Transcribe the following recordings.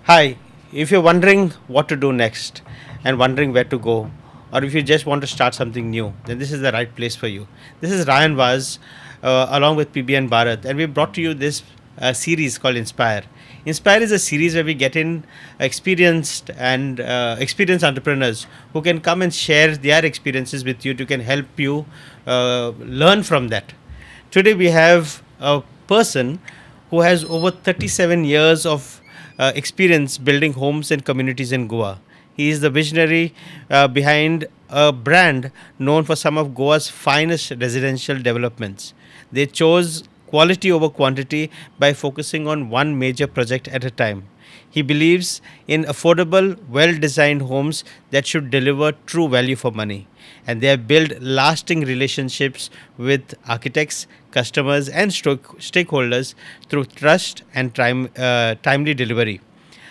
Hi, if you're wondering what to do next and wondering where to go, or if you just want to start something new, then this is the right place for you. This is Ryan Vaz along with PBN Bharat, and we brought to you this series called Inspire. Inspire is a series where we get in experienced entrepreneurs who can come and share their experiences with you to can help you learn from that. Today we have a person who has over 37 years of experience building homes and communities in Goa. He is the visionary behind a brand known for some of Goa's finest residential developments. They chose quality over quantity by focusing on one major project at a time. He believes in affordable, well designed homes that should deliver true value for money. And they have built lasting relationships with architects, customers, and stakeholders through trust and timely delivery.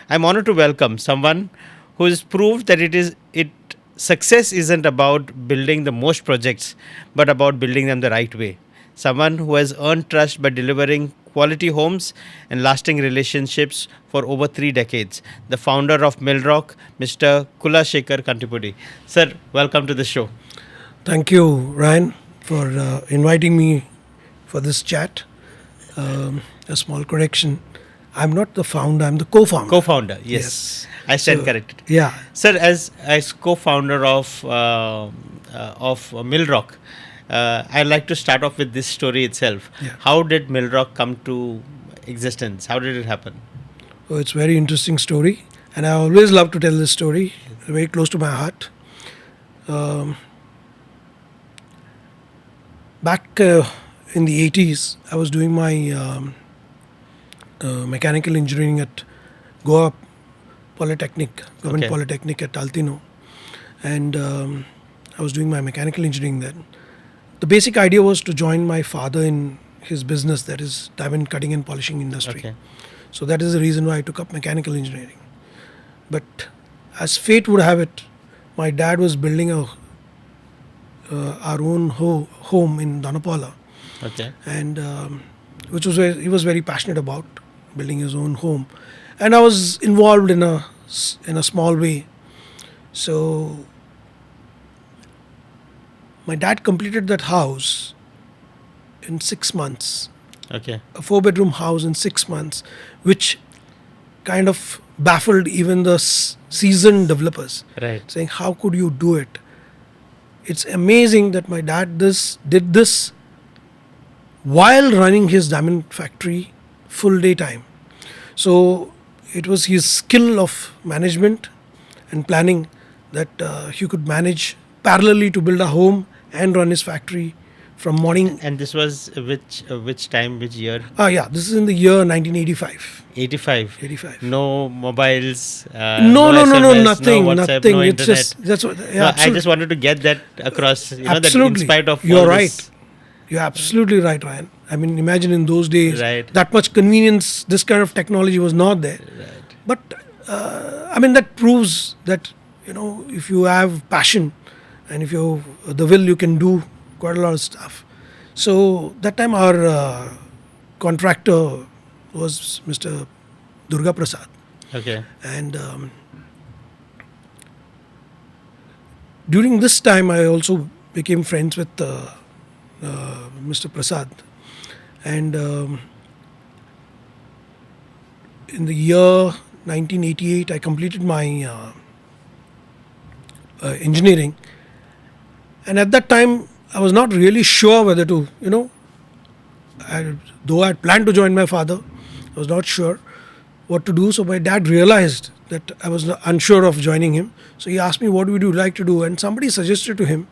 I'm honored to welcome someone who has proved that it success isn't about building the most projects, but about building them the right way. Someone who has earned trust by delivering quality homes and lasting relationships for over 3 decades. The founder of Milroc, Mr. KulaSekhar Kantipudi. Sir, welcome to the show. Thank you, Ryan, for inviting me for this chat. A small correction. I'm not the founder, I'm the co-founder. Co-founder, yes. I stand corrected. Yeah. Sir, as co-founder of Milroc, I'd like to start off with this story itself. Yeah. How did Milroc come to existence? How did it happen? So it's a very interesting story, and I always love to tell this story, very close to my heart. Back in the 80s, I was doing my mechanical engineering at Goa Polytechnic, Government Okay. Polytechnic at Altino, and I was doing my mechanical engineering then. The basic idea was to join my father in his business, that is diamond cutting and polishing industry. Okay. So that is the reason why I took up mechanical engineering. But as fate would have it, my dad was building our own home in Donapala, Okay. and which was he was very passionate about building his own home, and I was involved in a small way. So my dad completed that house in 6 months, Okay. a 4-bedroom house in 6 months, which kind of baffled even the seasoned developers, Right. saying, "How could you do it?" It's amazing that my dad did this while running his diamond factory full day time. So it was his skill of management and planning that he could manage parallelly to build a home and run his factory from morning. And this was which time, which year? This is in the year 1985. 85. 85. No mobiles. No, SMS, nothing, no WhatsApp, nothing. no It's internet. just that's what. No, Yeah, I just wanted to get that across. That in absolutely. spite of You're all right. this, You're absolutely right, Ryan. I mean, imagine in those days, Right. that much convenience, this kind of technology was not there. Right. But I mean, that proves that if you have passion and if you have the will, you can do quite a lot of stuff. So that time, our contractor was Mr. Durga Prasad, Okay. and during this time, I also became friends with Mr. Prasad, and in the year 1988, I completed my engineering, and at that time, I was not really sure whether to, though I had planned to join my father, I was not sure what to do. So my dad realized that I was unsure of joining him. So he asked me, "What would you like to do?" And somebody suggested to him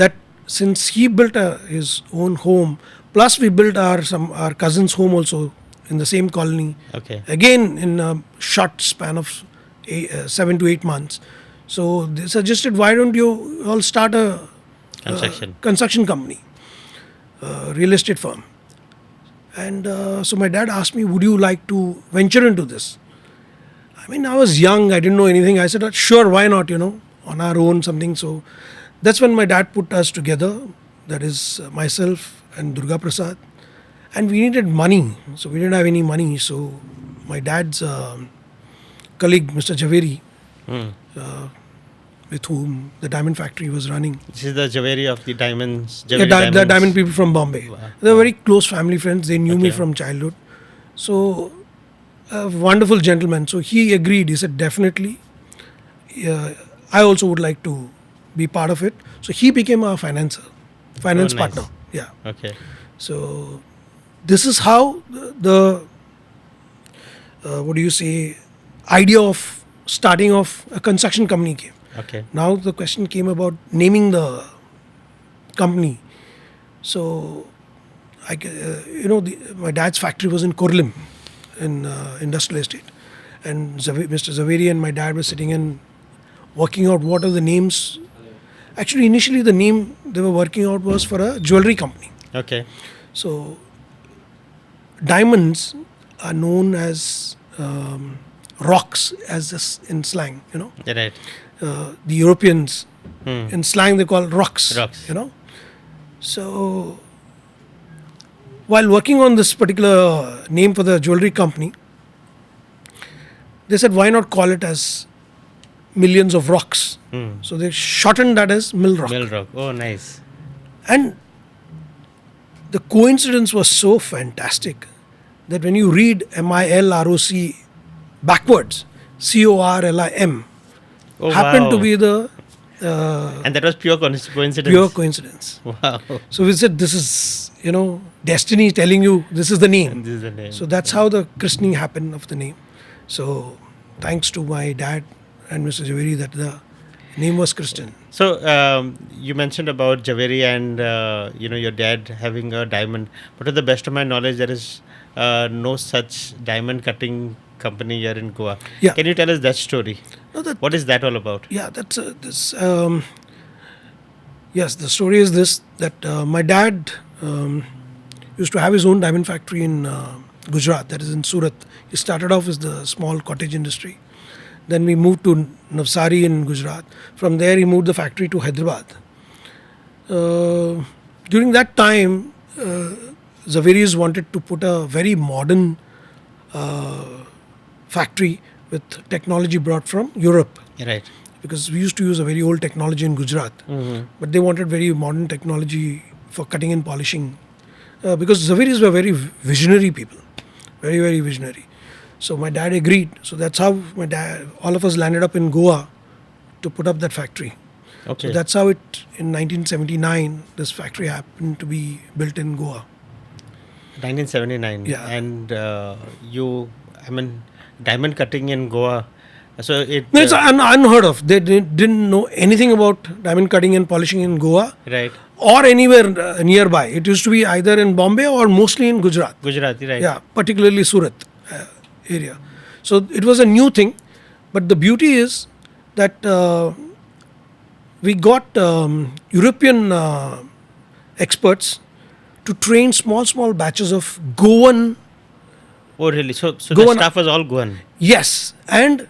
that since he built his own home, plus we built our cousin's home also in the same colony, Okay. again in a short span of 7 to 8 months. So they suggested, "Why don't you all start a construction company, real estate firm?" And so my dad asked me, "Would you like to venture into this?" I mean, I was young, I didn't know anything. I said, "Sure, why not, on our own something." So that's when my dad put us together, that is myself and Durga Prasad. And we needed money, so we didn't have any money. So my dad's colleague, Mr. Javeri, Hmm. with whom the diamond factory was running. This is the Javeri of the diamonds. Yeah, Javeri the diamonds. diamond people from Bombay. Wow. They were very close family friends. They knew me Okay. from childhood. So, a wonderful gentleman. So he agreed. He said, definitely, I also would like to be part of it. So he became our finance nice. partner. Yeah. Okay. So this is how the what do you say, idea of starting off a construction company came. Okay. Now the question came about naming the company. So my dad's factory was in Kurlim, in industrial estate, and Mr. Zaveri and my dad were sitting and working out what are the names. Actually, initially the name they were working out was for a jewelry company. Okay. So diamonds are known as rocks, in slang. Right. The Europeans in slang they call rocks. Rocks. So while working on this particular name for the jewelry company, they said, why not call it as Millions of Rocks? So they shortened that as Milroc. Milroc. Oh, nice. And the coincidence was so fantastic that when you read MILROC backwards, CORLIM, Oh, happened wow. to be the And that was pure coincidence. pure coincidence. Wow. So we said, this is, destiny telling you this is the name. This is the name. So that's how the christening happened of the name. So thanks to my dad and Mr. Javeri that the name was christened. So you mentioned about Javeri and your dad having a diamond, but to the best of my knowledge, there is no such diamond cutting company here in Goa. Yeah. Can you tell us that story? No, What is that all about? Yeah, that's yes, the story is this, that my dad used to have his own diamond factory in Gujarat, that is in Surat. He started off as the small cottage industry. Then we moved to Navsari in Gujarat. From there he moved the factory to Hyderabad. During that time, Zaveris wanted to put a very modern factory with technology brought from Europe, Right. because we used to use a very old technology in Gujarat, but they wanted very modern technology for cutting and polishing, because Zaveris were very visionary people, very, very visionary. So my dad agreed. So that's how all of us landed up in Goa to put up that factory. Okay. So that's how in 1979, this factory happened to be built in Goa. 1979. Yeah. And diamond cutting in Goa. So it. No, it's unheard of. They didn't know anything about diamond cutting and polishing in Goa Right. or anywhere nearby. It used to be either in Bombay or mostly in Gujarat. Gujarati, right. Yeah, particularly Surat area. So it was a new thing. But the beauty is that we got European experts to train small batches of Goan. Oh, really? So the Goan- staff was all Goan. Yes, and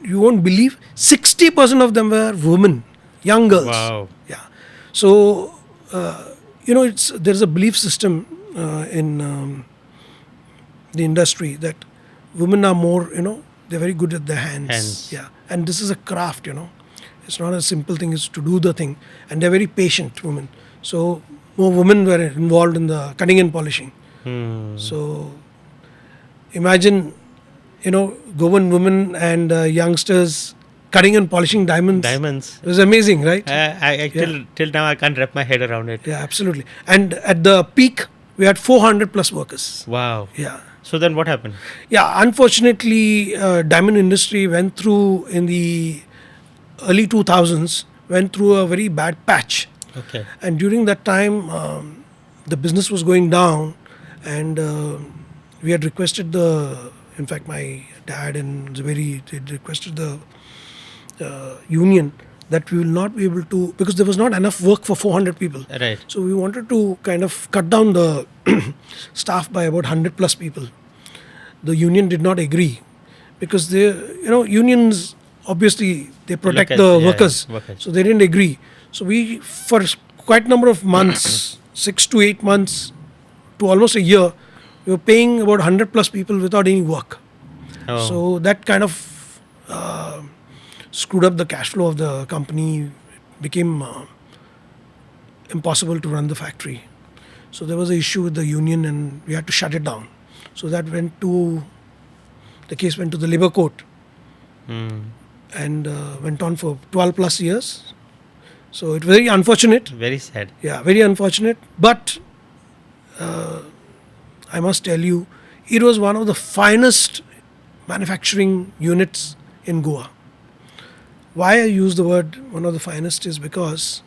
you won't believe 60% of them were women, young girls. Wow. Yeah. So there's a belief system in the industry that women are more, they're very good at their hands. Yeah. And this is a craft, It's not a simple thing, it's to do the thing. And they're very patient women. So more women were involved in the cutting and polishing. So imagine, Goan women and youngsters cutting and polishing diamonds. Diamonds. It was amazing, right? Till now I can't wrap my head around it. Yeah, absolutely. And at the peak, we had 400 plus workers. Wow. Yeah. So then what happened? Yeah, unfortunately, diamond industry went through, in the early 2000s, went through a very bad patch. Okay. And during that time, the business was going down, and we had requested in fact, my dad and Zaveri had requested the union that we will not be able to, because there was not enough work for 400 people. Right. So we wanted to kind of cut down the staff by about 100 plus people. The union did not agree because unions obviously they protect the workers. So they didn't agree. So we, for quite a number of months, 6 to 8 months to almost a year, we were paying about 100 plus people without any work. Oh. So that kind of screwed up the cash flow of the company. It became impossible to run the factory. So there was an issue with the union and we had to shut it down. So that the case went to the labor court and went on for 12 plus years. So it was very unfortunate. Very sad. Yeah, very unfortunate. But I must tell you, it was one of the finest manufacturing units in Goa. Why I use the word one of the finest is because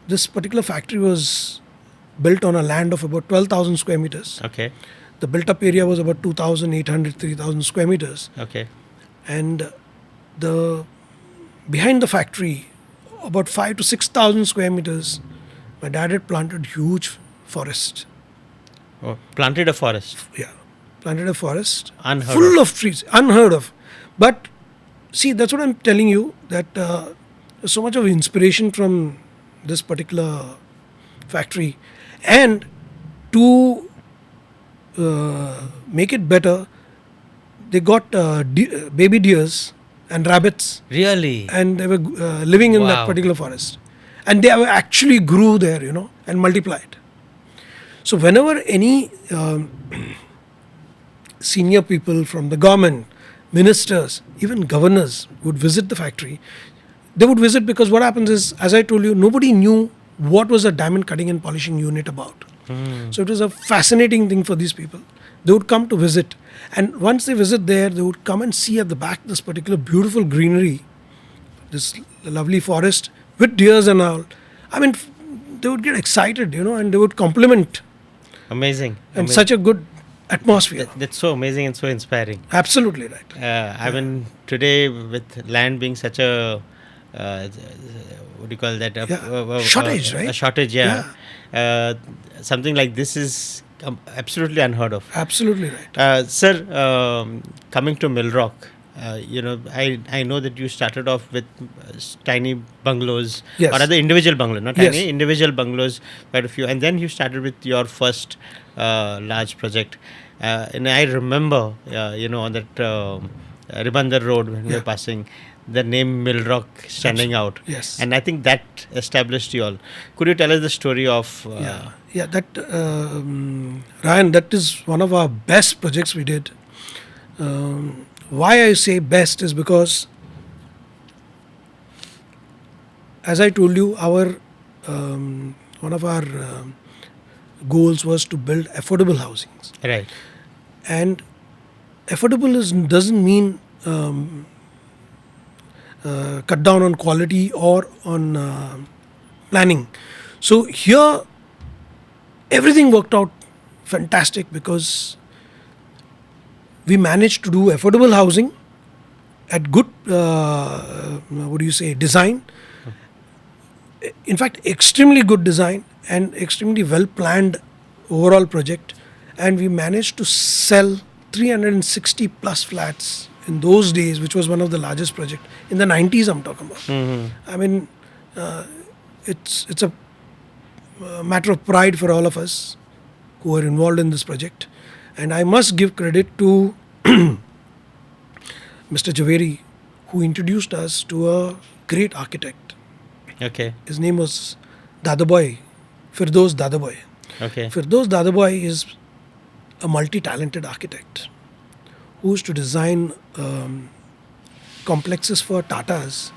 this particular factory was built on a land of about 12,000 square meters. Okay. The built up area was about 2,800, 3,000 square meters. Okay. And the behind the factory, about 5 to 6,000 square meters, my dad had planted huge forest. Oh, planted a forest. Yeah, planted a forest Unheard full of trees, unheard of. But see, that's what I'm telling you, that there's so much of inspiration from this particular factory. And to make it better, they got baby deers and rabbits, Really? and they were living in that Wow. particular forest, and they were actually grew there, and multiplied. So whenever any senior people from the government, ministers, even governors would visit the factory, they would visit because what happens is, as I told you, nobody knew what was a diamond cutting and polishing unit about. So it was a fascinating thing for these people. They would come to visit, and once they visit there, they would come and see at the back this particular beautiful greenery, this lovely forest with deers and all. I mean, they would get excited, and they would compliment, Amazing. and such a good atmosphere. That's so amazing and so inspiring. Absolutely right. I mean, today with land being such a what do you call that? Shortage, right? A shortage, yeah. Something like this is absolutely unheard of. Absolutely right. Sir, coming to Milroc, I know that you started off with tiny bungalows, Yes. or rather individual bungalows, not Yes. tiny, individual bungalows, quite a few, and then you started with your first large project. And I remember, on that Ribandar Road when we were passing, the name Milroc standing out. Yes. And I think that established you all. Could you tell us the story of... Yeah, that Ryan, that is one of our best projects we did. Why I say best is because, as I told you, our one of our goals was to build affordable housings, Right. and affordable doesn't mean cut down on quality or on planning. So here, everything worked out fantastic because we managed to do affordable housing at good, design. In fact, extremely good design and extremely well planned overall project. And we managed to sell 360 plus flats in those days, which was one of the largest projects. In the 90s, I'm talking about. I mean, it's a matter of pride for all of us who are involved in this project. And I must give credit to Mr. Javeri, who introduced us to a great architect. Okay. His name was Dadaboy, Firdaus Dadaboy. Okay. Firdaus Dadaboy is a multi-talented architect who used to design complexes for Tatas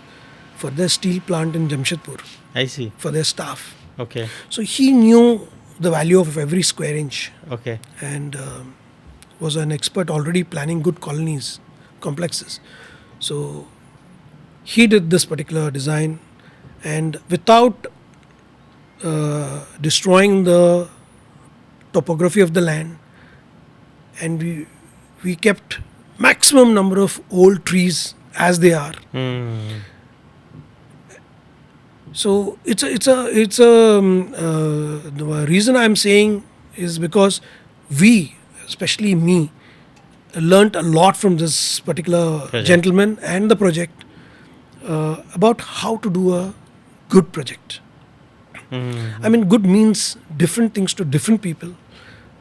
for their steel plant in Jamshedpur, I see. for their staff. Okay. So he knew the value of every square inch Okay. and was an expert already planning good colonies, complexes. So he did this particular design, and without destroying the topography of the land, and we kept maximum number of old trees as they are. So the reason I'm saying is because we, especially me, learnt a lot from this particular Project. gentleman and the project about how to do a good project. I mean, good means different things to different people.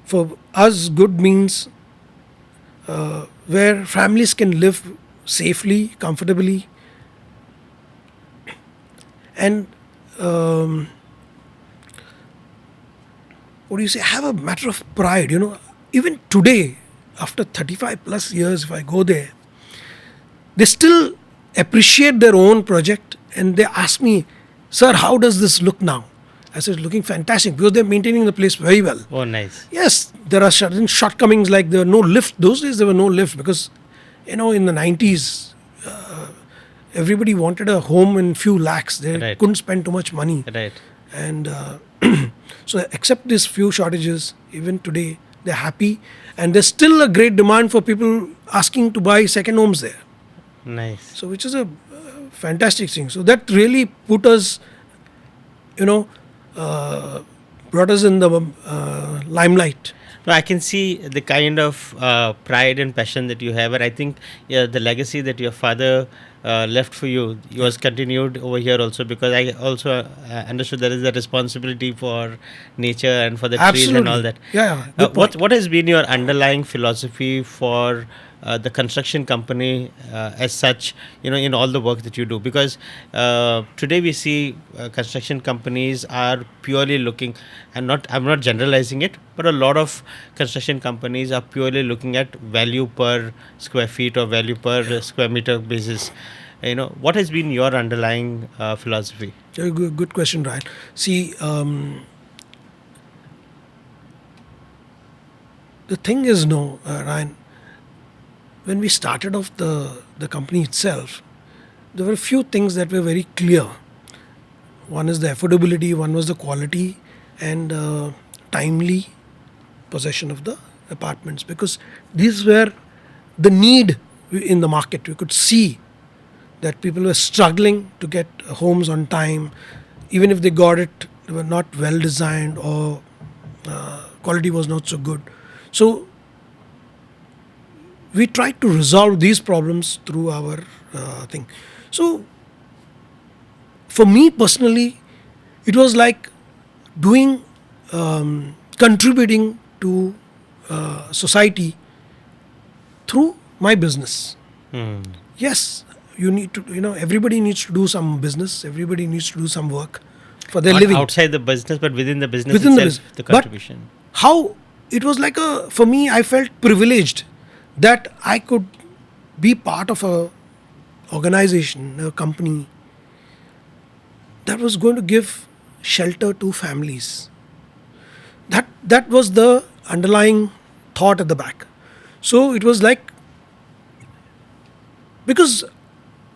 For us, good means where families can live safely, comfortably, and what do you say, have a matter of pride. Even today, after 35 plus years, if I go there, they still appreciate their own project and they ask me, "Sir, how does this look now?" I said, "Looking fantastic," because they're maintaining the place very well. Oh, nice. Yes, there are certain shortcomings, like there were no lift. Those days there were no lift because, in the 90s, everybody wanted a home in few lakhs. They Right. couldn't spend too much money. Right. And so, except these few shortages, even today, they're happy. And there's still a great demand for people asking to buy second homes there. Nice. So, which is a fantastic thing. So, that really put us, brought us in the limelight. No, I can see the kind of pride and passion that you have, and I think the legacy that your father left for you was continued over here also, because I also understood there is a responsibility for nature and for the trees and all that. Yeah. Good point. What has been your underlying philosophy for the construction company as such, in all the work that you do? Because today we see construction companies are purely looking, and I'm not generalizing it, but a lot of construction companies are purely looking at value per square feet or value per square meter basis. What has been your underlying philosophy? Good question, Ryan. See, the thing is, Ryan, when we started off the company itself, there were a few things that were very clear. One is the affordability, one was the quality, and timely possession of the apartments, because these were the need in the market. We could see that people were struggling to get homes on time. Even if they got it, they were not well designed, or quality was not so good. So we tried to resolve these problems through our thing. So for me personally, it was like doing, contributing to society through my business. Yes, you need to, everybody needs to do some business, everybody needs to do some work for their Not living. outside the business, but within the business Within the itself, business. the But contribution. How it was like for me, I felt privileged that I could be part of a organization, a company that was going to give shelter to families. That was the underlying thought at the back. So it was like, because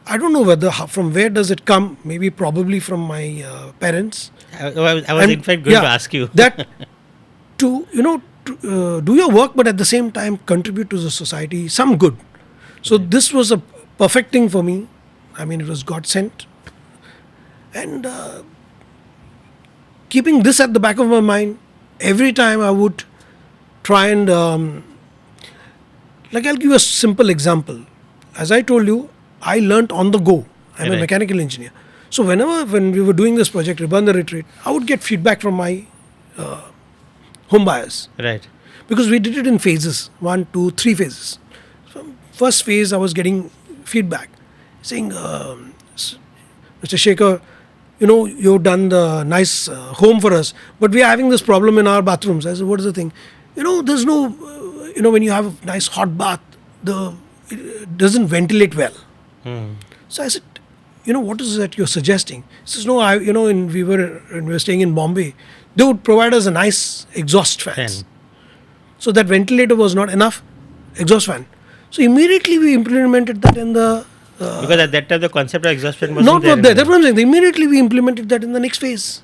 I don't know from where does it come. Maybe probably from my parents. I was And, in fact going to yeah, ask you. that to do your work, but at the same time contribute to the society some good. So this was a perfect thing for me. I mean, it was God sent, and keeping this at the back of my mind, every time I would try and like, I'll give you a simple example. As I told you, I learnt on the go. I'm a Right. mechanical engineer. So when we were doing this project, Ribanda Retreat, I would get feedback from my home buyers, Right. because we did it in phases, 1, 2, 3 phases. So first phase, I was getting feedback saying, Mr. Shekhar, you've done the nice home for us, but we are having this problem in our bathrooms. I said, what is the thing? There's no, when you have a nice hot bath, it doesn't ventilate well. So I said, what is that you're suggesting? He says, no, when we were staying in Bombay, they would provide us a nice exhaust fans. So that ventilator was not enough, exhaust fan. So immediately we implemented that in the... Because at that time the concept of exhaust fan wasn't not there. there. That's what I'm saying. Immediately we implemented that in the next phase.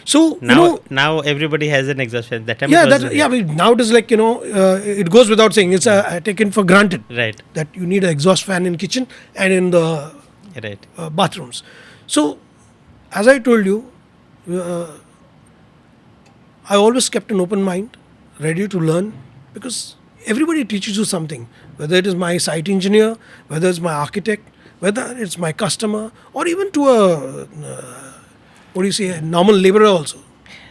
So, Now everybody has an exhaust fan. That time yeah, it wasn't there. now it is like, it goes without saying. It's taken for granted Right. that you need an exhaust fan in kitchen and in the Right. bathrooms. So, as I told you, I always kept an open mind, ready to learn, because everybody teaches you something, whether it is my site engineer, whether it's my architect, whether it's my customer, or even to a normal laborer also.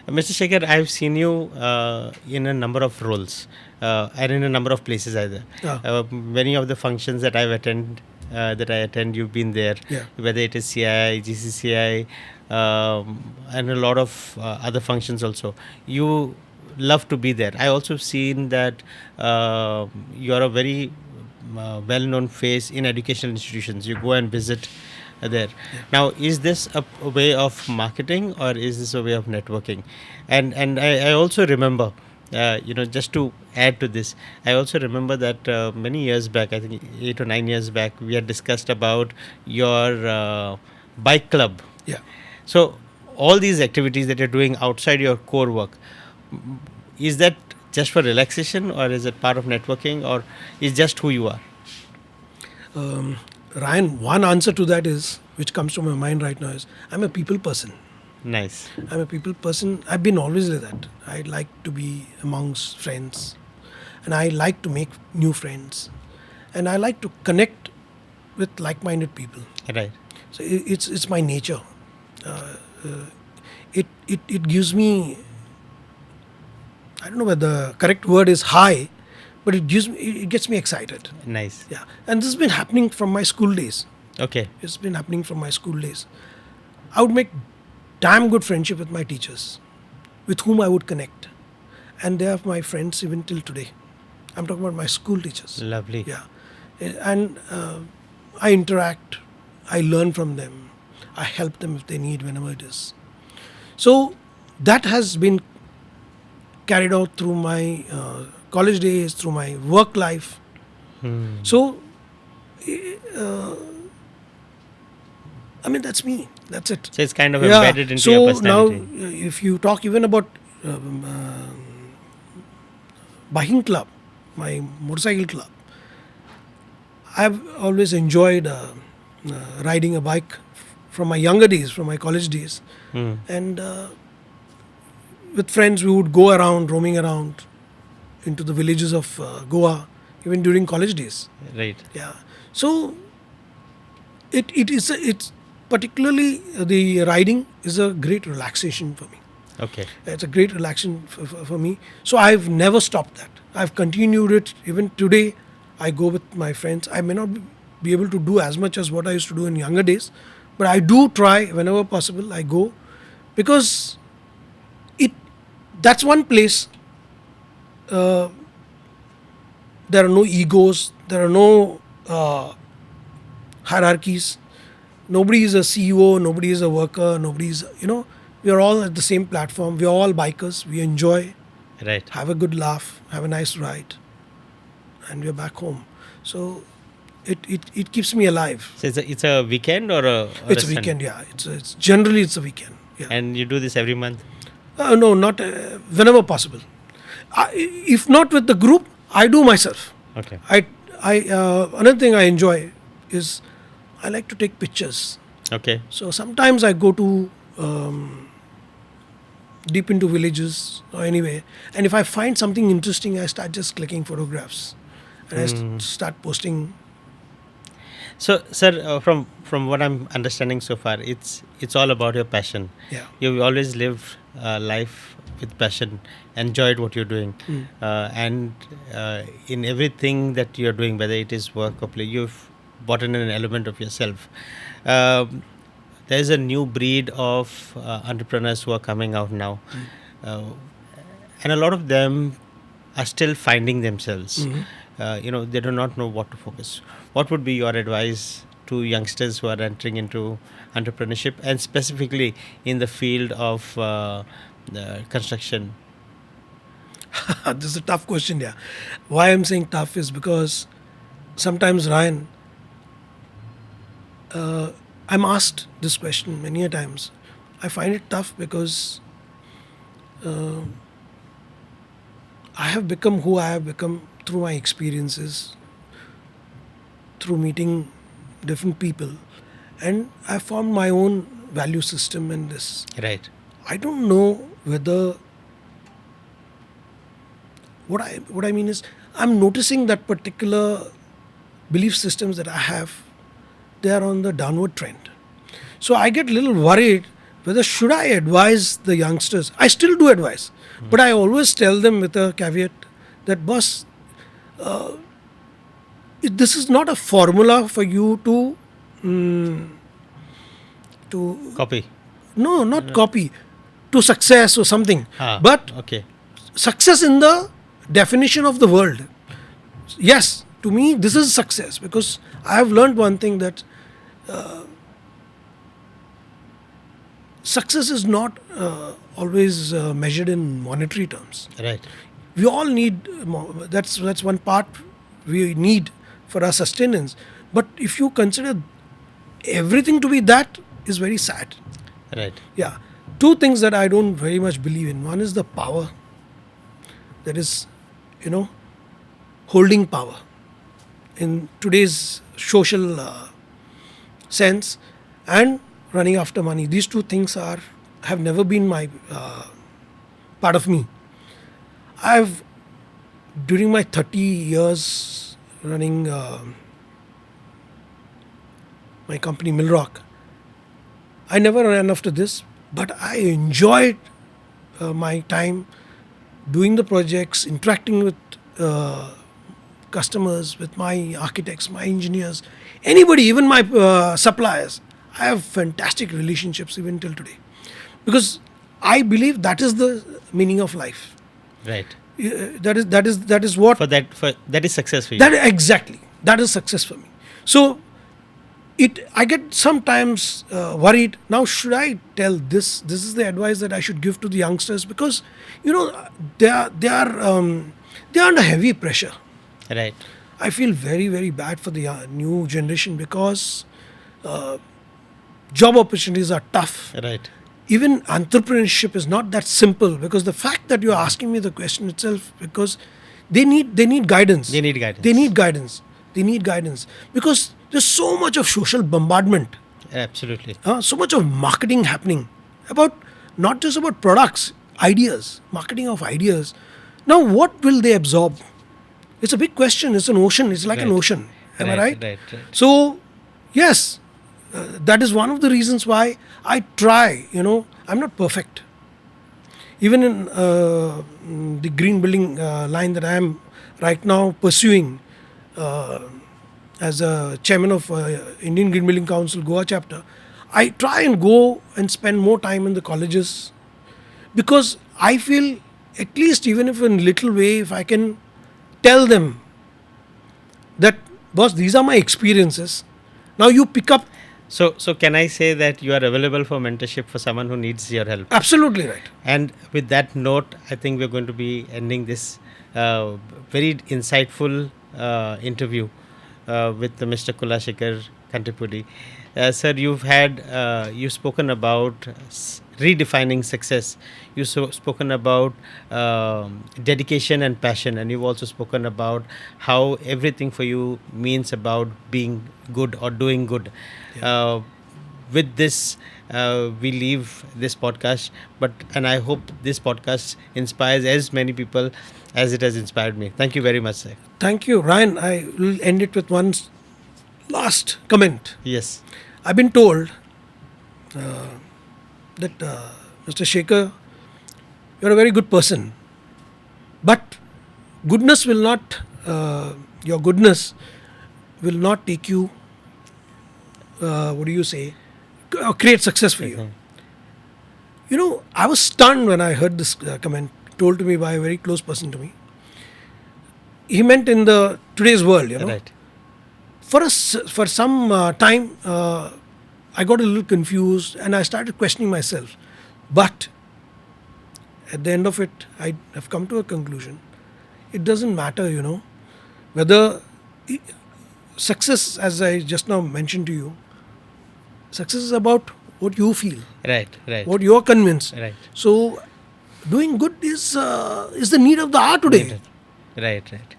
Mr. Shekhar, I've seen you in a number of roles. and in a number of places either. Yeah. Many of the functions that I attend, you've been there. Yeah. Whether it is CII, GCCI, and a lot of other functions also. You love to be there. I also seen that you are a very well-known face in educational institutions. You go and visit there. Now, is this a way of marketing or is this a way of networking? And I also remember, just to add to this, I also remember that many years back, I think 8 or 9 years back, we had discussed about your bike club. Yeah. So, all these activities that you're doing outside your core work, is that just for relaxation or is it part of networking or is just who you are? Ryan, one answer to that is, which comes to my mind right now, is I'm a people person. Nice. I'm a people person. I've been always like that. I like to be amongst friends, and I like to make new friends, and I like to connect with like-minded people. Right. So it's my nature. It gives me, I don't know whether the correct word is high, but it gets me excited. Nice. Yeah, and this has been happening from my school days. Okay. It's been happening from my school days. I would make damn good friendship with my teachers, with whom I would connect, and they are my friends even till today. I'm talking about my school teachers. Lovely. Yeah, and I interact, I learn from them, I help them if they need whenever it is. So that has been carried out through my college days, through my work life. So, I mean, that's me. That's it. So it's kind of embedded into your personality. So now, if you talk even about biking club, my motorcycle club, I've always enjoyed riding a bike from my younger days, from my college days. And with friends, we would go around, roaming around into the villages of Goa, even during college days. Right. Yeah. So it's particularly the riding is a great relaxation for me. Okay. It's a great relaxation for me. So I've never stopped that. I've continued it. Even today, I go with my friends. I may not be able to do as much as what I used to do in younger days, but I do try whenever possible. I go because that's one place. There are no egos. There are no hierarchies. Nobody is a CEO. Nobody is a worker. Nobody is, we are all at the same platform. We are all bikers. We enjoy, Right. have a good laugh, have a nice ride, and we are back home. So it keeps me alive. So it's a weekend or It's a a Sun- weekend, yeah. It's generally it's a weekend. Yeah. And you do this every month? No, not whenever possible. If not with the group, I do myself. Okay. Another thing I enjoy is I like to take pictures. Okay. So sometimes I go to deep into villages or anywhere, and if I find something interesting, I start just clicking photographs, and I start posting. So, sir, from what I'm understanding so far, it's all about your passion. Yeah. You've always lived life with passion, enjoyed what you're doing, and in everything that you're doing, whether it is work or play, you've brought in an element of yourself. There's a new breed of entrepreneurs who are coming out now, and a lot of them are still finding themselves. They do not know what to focus. What would be your advice to youngsters who are entering into entrepreneurship and specifically in the field of construction? This is a tough question, yeah. Why I'm saying tough is because sometimes, Ryan, I'm asked this question many a times. I find it tough because I have become who I have become through my experiences, through meeting different people, and I formed my own value system in this. Right. I don't know whether what I mean is I'm noticing that particular belief systems that I have, they are on the downward trend. So I get a little worried whether should I advise the youngsters. I still do advise, but I always tell them with a caveat that boss, this is not a formula for you to Copy. no, not copy, to success or something, but Okay. success in the definition of the world. Yes, to me this is success, because I have learned one thing, that success is not always measured in monetary terms. Right. We all need that's one part we need for our sustenance. But if you consider everything to be that, is very sad. Right. Yeah. Two things that I don't very much believe in. One is the power, that is, holding power in today's social sense, and running after money. These two things have never been my part of me. I've, during my 30 years running my company Milroc, I never ran after this, but I enjoyed my time doing the projects, interacting with customers, with my architects, my engineers, anybody, even my suppliers. I have fantastic relationships even till today, because I believe that is the meaning of life. Right. That is what That is success for you. that exactly, that is success for me. So I get sometimes worried. Now, should I tell this? This is the advice that I should give to the youngsters, because they are under heavy pressure. Right. I feel very, very bad for the new generation, because job opportunities are tough. Right. Even entrepreneurship is not that simple, because the fact that you're asking me the question itself, because they need guidance. They need guidance. They need guidance. They need guidance, because there's so much of social bombardment, Absolutely. so much of marketing happening, about not just about products, ideas, marketing of ideas. Now, what will they absorb? It's a big question. It's an ocean. It's like an Right. ocean. Am I Right, right? right. So, yes, that is one of the reasons why I try. I'm not perfect. Even in the green building line that I am right now pursuing as a chairman of Indian Green Building Council Goa chapter, I try and go and spend more time in the colleges, because I feel, at least even if in little way, if I can tell them that, boss, these are my experiences. Now you pick up. So can I say that you are available for mentorship for someone who needs your help? Absolutely right. And with that note, I think we're going to be ending this very insightful interview with Mr. KulaSekhar Kantipudi. Sir, you've spoken about redefining success. You've spoken about dedication and passion, and you've also spoken about how everything for you means about being good or doing good. With this, we leave this podcast, and I hope this podcast inspires as many people as it has inspired me. Thank you very much, sir. Thank you, Ryan. I will end it with one last comment. Yes. I've been told that Mr. Shekhar, you're a very good person, but goodness will not, your goodness will not take you, create success for you. I was stunned when I heard this comment told to me by a very close person to me. He meant in the today's world, Right. For some time, I got a little confused and I started questioning myself. But at the end of it, I have come to a conclusion. It doesn't matter, whether success, as I just now mentioned to you, success is about what you feel, Right. Right. what you're convinced. Right. So, doing good is the need of the hour today. Right. Right.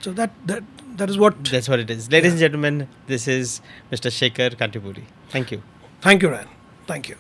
So that is what. That's what it is. Ladies and gentlemen, this is Mr. Shekhar Kantipudi. Thank you. Thank you, Ryan. Thank you.